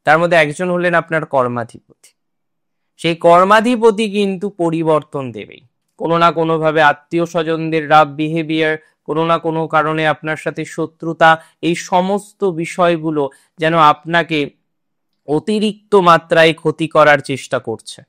তার মধ্যে একজন হলেন আপনার কর্মাধিপতি। সেই কর্মাধিপতি কিন্তু পরিবর্তন দেবেই, কোনো না কোনো ভাবে আত্মীয় স্বজনদের রাফ বিহেভিয়ার, কোনো না কোনো কারণে আপনার সাথে শত্রুতা, এই সমস্ত বিষয়গুলো যেন আপনাকে অতিরিক্ত মাত্রায় ক্ষতি করার চেষ্টা করছে।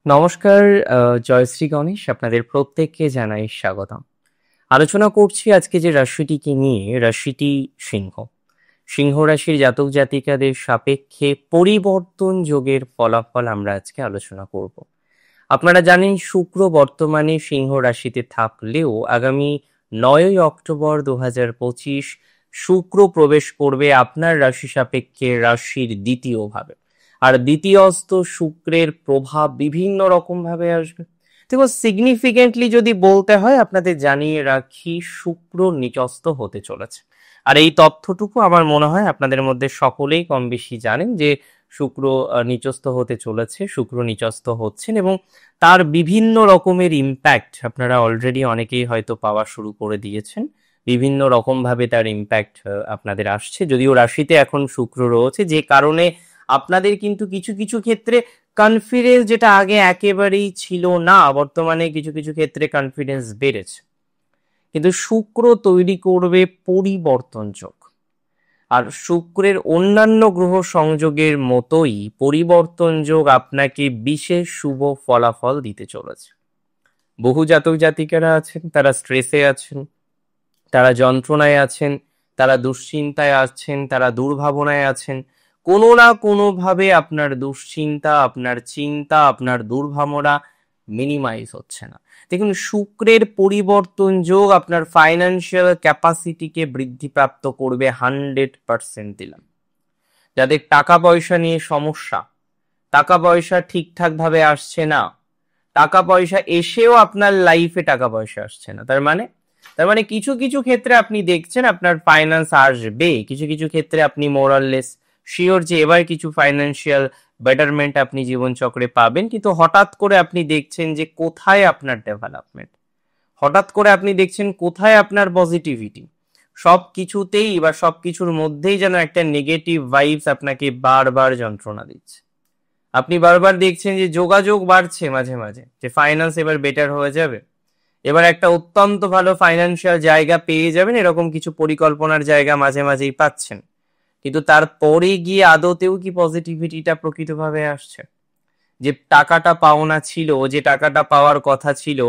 নমস্কার, জয়শ্রী গণেশ, আপনাদের প্রত্যেককে জানাই স্বাগতম। আলোচনা করছি আজকে যে রাশিটিকে নিয়ে, রাশিটি সিংহ। সিংহ রাশির জাতক জাতিকাদের সাপেক্ষে পরিবর্তন যোগের ফলাফল আমরা আজকে আলোচনা করব। আপনারা জানেন শুক্র বর্তমানে সিংহ রাশিতে থাকলেও আগামী 9ই অক্টোবর 2025 শুক্র প্রবেশ করবে আপনার রাশি সাপেক্ষে রাশির দ্বিতীয় ভাবে। আর দ্বিতীয়স্থ শুক্রের প্রভাব বিভিন্ন রকম ভাবে আসবে। দেখো, সিগনিফিকেন্টলি যদি বলতে হয়, আপনাদের জানিয়ে রাখি, শুক্র নিচস্থ হতে চলেছে। আর এই তথ্যটুকু আমার মনে হয় আপনাদের মধ্যে সকলেই কম বেশি জানেন যে শুক্র নিচস্থ হতে চলেছে, শুক্র নিচস্থ হচ্ছেন, এবং তার বিভিন্ন রকমের ইম্প্যাক্ট আপনারা অলরেডি অনেকেই হয়তো পাওয়া শুরু করে দিয়েছেন। বিভিন্ন রকম ভাবে তার ইম্প্যাক্ট আপনাদের আসছে, যদিও রাশিতে এখন শুক্র রয়েছে, যে কারণে আপনাদের কিন্তু কিছু কিছু ক্ষেত্রে কনফিডেন্স, যেটা আগে একেবারেই ছিল না, বর্তমানে কিছু কিছু ক্ষেত্রে কনফিডেন্স বেড়েছে। কিন্তু শুক্র তৈরি করবে পরিবর্তন যোগ। আর শুক্রের অন্যান্য গ্রহ সংযোগের মতোই পরিবর্তন যোগ আপনাকে বিশেষ শুভ ফলাফল দিতে চলেছে। বহু জাতক জাতিকারা আছেন, তারা স্ট্রেসে আছেন, তারা যন্ত্রণায় আছেন, তারা দুশ্চিন্তায় আছেন, তারা দুর্ভাবনায় আছেন। কোনো না কোনোভাবে আপনার দুশ্চিন্তা, আপনার চিন্তা, আপনার দুর্ভাবনা মিনিমাইজ হচ্ছে না। দেখুন, শুক্রের পরিবর্তন যোগ আপনার ফাইন্যান্সিয়াল ক্যাপাসিটিকে বৃদ্ধিপ্রাপ্ত করবে 100% দিলাম। যাদের টাকা পয়সা নিয়ে সমস্যা, টাকা পয়সা ঠিকঠাক ভাবে আসছে না, টাকা পয়সা এসেও আপনার লাইফে টাকা পয়সা আসছে না, তার মানে কিছু কিছু ক্ষেত্রে আপনি দেখছেন আপনার ফাইন্যান্স আসবে, কিছু কিছু ক্ষেত্রে আপনি মোরাললেস শিওর যে এবার কিছু ফাইন্যান্সিয়াল বেটারমেন্ট আপনি জীবনচক্রে পাবেন। কিন্তু হঠাৎ করে আপনি দেখছেন যে কোথায় আপনার ডেভেলপমেন্ট, হঠাৎ করে আপনি দেখছেন কোথায় আপনার পজিটিভিটি। সব কিছুতেই বা সব কিছুর মধ্যেই যেন একটা নেগেটিভ ভাইবস আপনাকে বারবার যন্ত্রণা দিচ্ছে। আপনি বারবার দেখছেন যে যোগাযোগ বাড়ছে মাঝে মাঝে, যে ফাইন্যান্স এবার বেটার হয়ে যাবে, এবার একটা অত্যন্ত ভালো ফাইন্যান্সিয়াল জায়গা পেয়ে যাবেন, এরকম কিছু পরিকল্পনার জায়গা মাঝে মাঝেই পাচ্ছেন। কিন্তু তারপরে গিয়ে আদতেও কি পজিটিভিটিটা প্রকৃতভাবে আসছে? যে টাকাটা পাওনা ছিল, যে টাকাটা পাওয়ার কথা ছিল,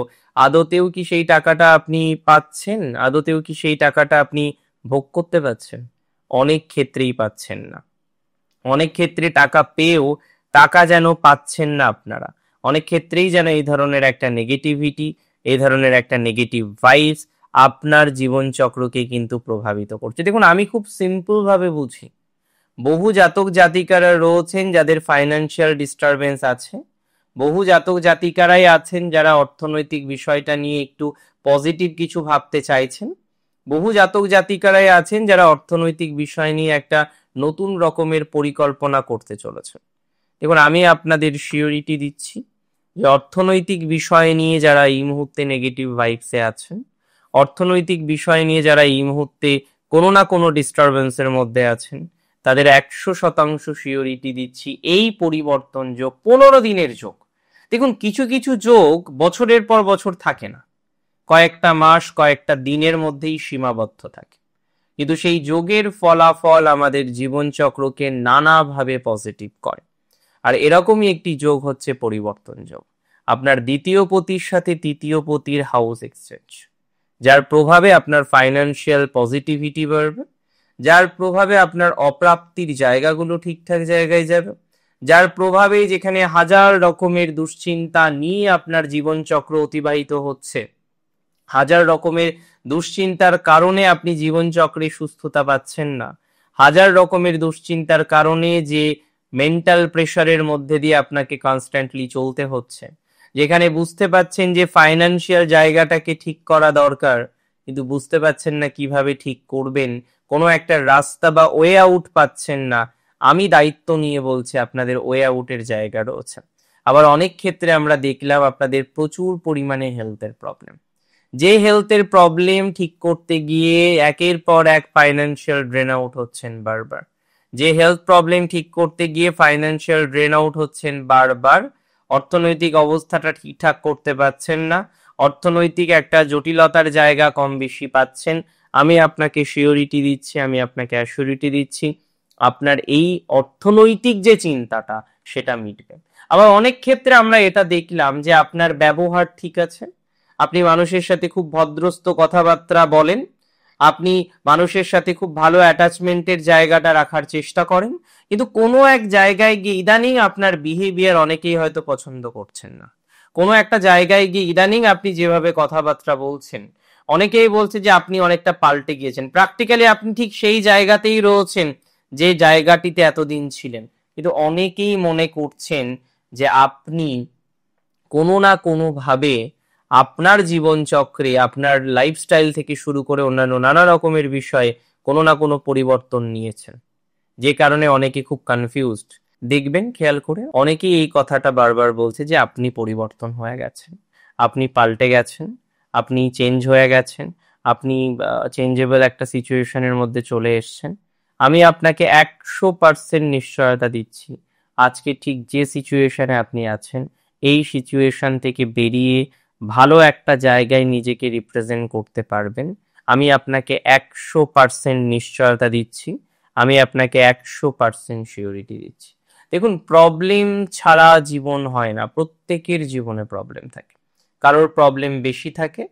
আদতেও কি সেই টাকাটা আপনি পাচ্ছেন? আদতেও কি সেই টাকাটা আপনি ভোগ করতে পারছেন? অনেক ক্ষেত্রেই পাচ্ছেন না। অনেক ক্ষেত্রে টাকা পেয়েও টাকা যেন পাচ্ছেন না আপনারা। অনেক ক্ষেত্রেই যেন এই ধরনের একটা নেগেটিভিটি, এই ধরনের একটা নেগেটিভ ভাইবস আপনার জীবন চক্রকে কিন্তু প্রভাবিত করছে। দেখুন, আমি খুব সিম্পল ভাবে বুঝি। বহু জাতক জাতিকারা রয়েছেন যাদের ফাইন্যান্সিয়াল ডিস্টারবেন্স আছে, বহু জাতক জাতিকারাই আছেন যারা অর্থনৈতিক বিষয়টা নিয়ে একটু পজিটিভ কিছু ভাবতে চাইছেন, বহু জাতক জাতিকারাই আছেন যারা অর্থনৈতিক বিষয় নিয়ে একটা নতুন রকমের পরিকল্পনা করতে চলেছে। দেখুন, আমি আপনাদের সিওরিটি দিচ্ছি যে অর্থনৈতিক বিষয় নিয়ে যারা এই মুহূর্তে নেগেটিভ ভাইবসে আছেন, অর্থনৈতিক বিষয় নিয়ে যারা এই মুহূর্তে কোনো না কোনো ডিস্টারবেন্সের মধ্যে আছেন, তাদের 100% সিওরিটি দিচ্ছি এই পরিবর্তন যোগ 15 দিনের যোগ। দেখুন, কিছু কিছু যোগ বছরের পর বছর থাকে না, কয়েকটা মাস কয়েকটা দিনের মধ্যেই সীমাবদ্ধ থাকে। কিন্তু সেই যোগের ফলাফল আমাদের জীবনচক্রকে নানাভাবে পজিটিভ করে। আর এরকমই একটি যোগ হচ্ছে পরিবর্তন যোগ। আপনার দ্বিতীয় পতির সাথে তৃতীয় পতির হাউস এক্সচেঞ্জ, যার প্রভাবে আপনার ফাইন্যান্সিয়াল পজিটিভিটি বাড়বে, যার প্রভাবে আপনার অপ্রাপ্তির জায়গাগুলো ঠিকঠাক জায়গায় যাবে, যার প্রভাবে যেখানে হাজার রকমের দুশ্চিন্তা নিয়ে আপনার জীবনচক্র অতিবাহিত হচ্ছে, হাজার রকমের দুশ্চিন্তার কারণে আপনি জীবনচক্রে সুস্থতা পাচ্ছেন না, হাজার রকমের দুশ্চিন্তার কারণে যে মেন্টাল প্রেশারের মধ্যে দিয়ে আপনাকে কনস্ট্যান্টলি চলতে হচ্ছে, যেখানে বুঝতে পাচ্ছেন যে ফাইন্যান্সিয়াল জায়গাটাকে ঠিক করা দরকার, কিন্তু বুঝতে পাচ্ছেন না কিভাবে ঠিক করবেন, কোনো একটা রাস্তা বা ওয়ে আউট পাচ্ছেন না। আমি দায়িত্ব নিয়ে বলছি আপনাদের ওয়ে আউটের জায়গা রয়েছে। আবার অনেক ক্ষেত্রে আমরা দেখলাম আপনাদের প্রচুর পরিমাণে হেলথের প্রবলেম, যে হেলথের প্রবলেম ঠিক করতে গিয়ে একের পর এক ফাইন্যান্সিয়াল ড্রেন আউট হচ্ছেন বারবার, যে হেলথ প্রবলেম ঠিক করতে গিয়ে ফাইন্যান্সিয়াল ড্রেন আউট হচ্ছেন বারবার, অর্থনৈতিক অবস্থাটা ঠিকঠাক করতে পারছেন না, অর্থনৈতিক একটা জটিলতার জায়গা কম বেশি পাচ্ছেন। আমি আপনাকে সিওরিটি দিচ্ছি, আমি আপনাকে অ্যাসিওরিটি দিচ্ছি, আপনার এই অর্থনৈতিক যে চিন্তাটা সেটা মিটবে। আবার অনেক ক্ষেত্রে আমরা এটা দেখলাম যে আপনার ব্যবহার ঠিক আছে, আপনি মানুষের সাথে খুব ভদ্রস্থ কথাবার্তা বলেন, আপনি মানুষের সাথে খুব ভালো অ্যাটাচমেন্টের জায়গাটা রাখার চেষ্টা করেন, কিন্তু কোনো এক জায়গায় গিয়ে ইদানিং আপনার বিহেভিয়ার অনেকেই হয়তো পছন্দ করছেন না। কোনো একটা জায়গায় গিয়ে ইদানিং আপনি যেভাবে কথাবার্তা বলছেন, অনেকেই বলছে যে আপনি অনেকটা পাল্টে গিয়েছেন। প্র্যাকটিক্যালি আপনি ঠিক সেই জায়গাতেই রয়েছেন যে জায়গাটিতে এতদিন ছিলেন, কিন্তু অনেকেই মনে করছেন যে আপনি কোনো না কোনো ভাবে আপনার জীবনচক্রে, আপনার লাইফস্টাইল থেকে শুরু করে অন্যান্য নানা রকমের বিষয়ে কোনো না কোনো পরিবর্তন নিয়েছেন, যে কারণে অনেকে খুব কনফিউজড। দেখবেন খেয়াল করে অনেকেই এই কথাটা বারবার বলছে যে আপনি পরিবর্তন হয়ে গেছেন, আপনি পাল্টে গেছেন, আপনি চেঞ্জ হয়ে গেছেন, আপনি চেঞ্জেবল একটা সিচুয়েশনের মধ্যে চলে এসছেন। আমি আপনাকে 100% নিশ্চয়তা দিচ্ছি, আজকে ঠিক যে সিচুয়েশনে আপনি আছেন, এই সিচুয়েশন থেকে বেরিয়ে ভালো একটা জায়গায় নিজেকে রিপ্রেজেন্ট করতে পারবেন। আমি আপনাকে 100% নিশ্চয়তা দিচ্ছি, আমি আপনাকে 100% সিওরিটি দিচ্ছি। দেখুন, প্রবলেম ছাড়া জীবন হয় না, প্রত্যেকের জীবনে প্রবলেম থাকে। কারোর প্রবলেম বেশি থাকে,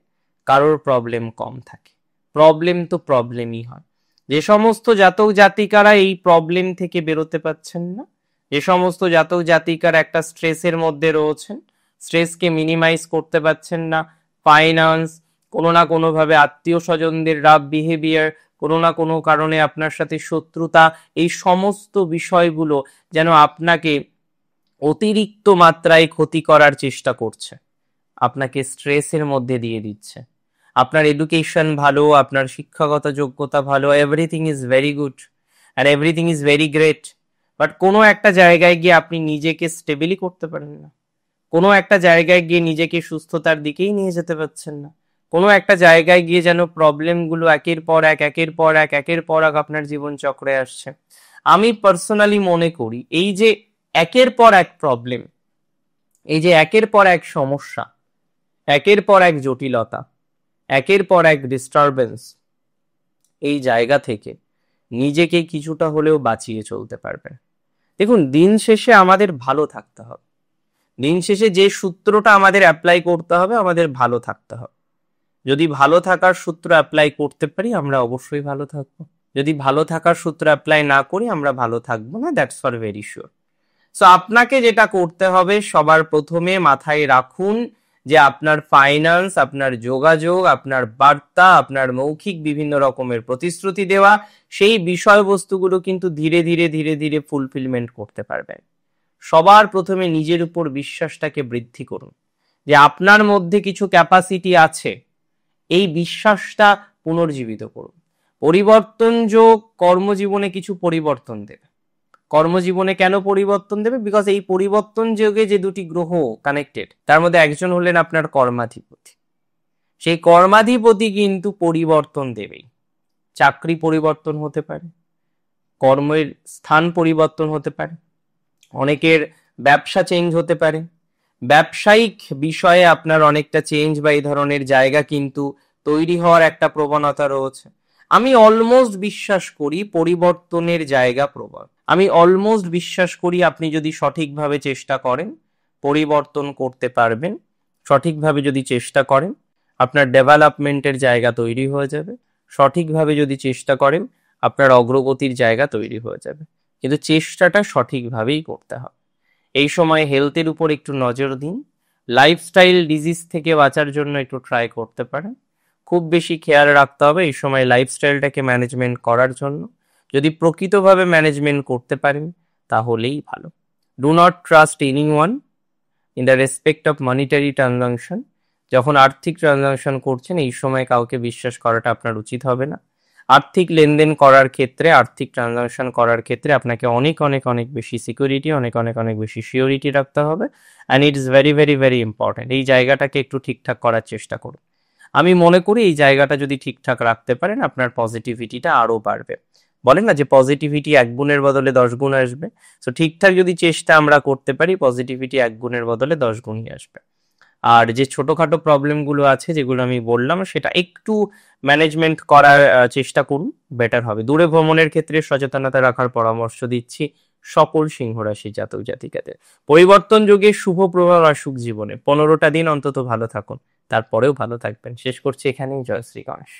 কারোর প্রবলেম কম থাকে, প্রবলেম তো প্রবলেমই হয়। যে সমস্ত জাতক জাতিকারা এই প্রবলেম থেকে বেরোতে পারছেন না, যে সমস্ত জাতক জাতিকার একটা স্ট্রেসের মধ্যে রয়েছেন, স্ট্রেসকে মিনিমাইজ করতে পারছেন না, ফাইন্যান্স, কোনো না কোনোভাবে আত্মীয় স্বজনদের রাফ বিহেভিয়ার, কোনো না কোনো কারণে আপনার সাথে শত্রুতা, এই সমস্ত বিষয়গুলো যেন আপনাকে অতিরিক্ত মাত্রায় ক্ষতি করার চেষ্টা করছে, আপনাকে স্ট্রেসের মধ্যে দিয়ে দিচ্ছে। আপনার এডুকেশন ভালো, আপনার শিক্ষাগত যোগ্যতা ভালো, everything is very good and everything is very great, but কোনো একটা জায়গায় গিয়ে আপনি নিজেকে স্টেবলি করতে পারেন না, কোনো একটা জায়গায় গিয়ে নিজেকে সুস্থতার দিকেই নিয়ে যেতে পারছেন না, কোনো একটা জায়গায় গিয়ে যেন প্রবলেমগুলো একের পর এক একের পর এক একের পর এক আপনার জীবন চক্রে আসছে। আমি পার্সোনালি মনে করি এই যে একের পর এক প্রবলেম, এই যে একের পর এক সমস্যা, একের পর এক জটিলতা, একের পর এক ডিস্টারবেন্স, এই জায়গা থেকে নিজেকে কিছুটা হলেও বাঁচিয়ে চলতে পারবেন। দেখুন, দিন শেষে আমাদের ভালো থাকতে হবে, দিন শেষে যে সূত্রটা আমাদের অ্যাপ্লাই করতে হবে, আমাদের ভালো থাকতে হবে। যদি ভালো থাকার সূত্র অ্যাপ্লাই করতে পারি আমরা অবশ্যই ভালো থাকবো, যদি ভালো থাকার সূত্র অ্যাপ্লাই না করি আমরা ভালো থাকবো না, that's for very sure. So আপনাকে যেটা করতে হবে, সবার প্রথমে মাথায় রাখুন যে আপনার ফাইন্যান্স, আপনার যোগাযোগ, আপনার বার্তা, আপনার মৌখিক বিভিন্ন রকমের প্রতিশ্রুতি দেওয়া, সেই বিষয়বস্তুগুলো কিন্তু ধীরে ধীরে ধীরে ধীরে ফুলফিলমেন্ট করতে পারবেন। সবার প্রথমে নিজের উপর বিশ্বাসটাকে বৃদ্ধি করুন যে আপনার মধ্যে কিছু ক্যাপাসিটি আছে, এই বিশ্বাসটা পুনর্জীবিত করুন। পরিবর্তন যোগ কর্মজীবনে কিছু পরিবর্তন দেবে। কর্মজীবনে কেন পরিবর্তন দেবে? বিকজ এই পরিবর্তন যোগে যে দুটি গ্রহ কানেক্টেড, তার মধ্যে একজন হলেন আপনার কর্মাধিপতি। সেই কর্মাধিপতি কিন্তু পরিবর্তন দেবেই। চাকরি পরিবর্তন হতে পারে, কর্মের স্থান পরিবর্তন হতে পারে, অনেকের ব্যবসা চেঞ্জ হতে পারে, ব্যবসায়িক বিষয়ে আপনার অনেকটা চেঞ্জ বা এই ধরনের জায়গা কিন্তু তৈরি হওয়ার একটা প্রবণতা রয়েছে। আমি অলমোস্ট বিশ্বাস করি পরিবর্তনের জায়গা প্রবল। আমি অলমোস্ট বিশ্বাস করি আপনি যদি সঠিকভাবে চেষ্টা করেন পরিবর্তন করতে পারবেন, সঠিকভাবে যদি চেষ্টা করেন আপনার ডেভেলপমেন্টের জায়গা তৈরি হয়ে যাবে, সঠিকভাবে যদি চেষ্টা করেন আপনার অগ্রগতির জায়গা তৈরি হয়ে যাবে, কিন্তু চেষ্টাটা সঠিকভাবেই করতে হবে। এই সময় হেলথের উপর একটু নজর দিন, লাইফস্টাইল ডিজিজ থেকে বাঁচার জন্য একটু ট্রাই করতে পারেন। খুব বেশি খেয়াল রাখতে হবে এই সময় লাইফস্টাইলটাকে ম্যানেজমেন্ট করার জন্য। যদি প্রকৃতভাবে ম্যানেজমেন্ট করতে পারেন তাহলেই ভালো। Do not trust anyone in the respect of monetary transaction. যখন আর্থিক ট্রানজাকশন করছেন এই সময় কাউকে বিশ্বাস করাটা আপনার উচিত হবে না। আর্থিক লেনদেন করার ক্ষেত্রে, আর্থিক ট্রানজাকশন করার ক্ষেত্রে আপনাকে অনেক অনেক অনেক বেশি সিকিউরিটি, অনেক অনেক অনেক বেশি সিওরিটি রাখতে হবে। And it is very very very important. এই জায়গাটাকে একটু ঠিকঠাক করার চেষ্টা করুন। আমি মনে করি এই জায়গাটা যদি ঠিকঠাক রাখতে পারেন আপনার পজিটিভিটিটা আরও বাড়বে। বলেন না যে পজিটিভিটি 1 গুণের বদলে 10 গুণ আসবে। সো ঠিকঠাক যদি চেষ্টা আমরা করতে পারি পজিটিভিটি 1 গুণের বদলে 10 গুণই আসবে। আর যে ছোটখাটো প্রবলেমগুলো আছে যেগুলো আমি বললাম সেটা একটু ম্যানেজমেন্ট করার চেষ্টা করুন, বেটার হবে। দূরে ভ্রমণের ক্ষেত্রে সচেতনতা রাখার পরামর্শ দিচ্ছি সকল সিংহ রাশির জাতক জাতিকাদের। পরিবর্তন যুগে শুভ প্রভাব আসুক জীবনে। 15টা দিন অন্তত ভালো থাকুন, তারপরেও ভালো থাকবেন। শেষ করছি এখানেই। জয় শ্রী গণেশ।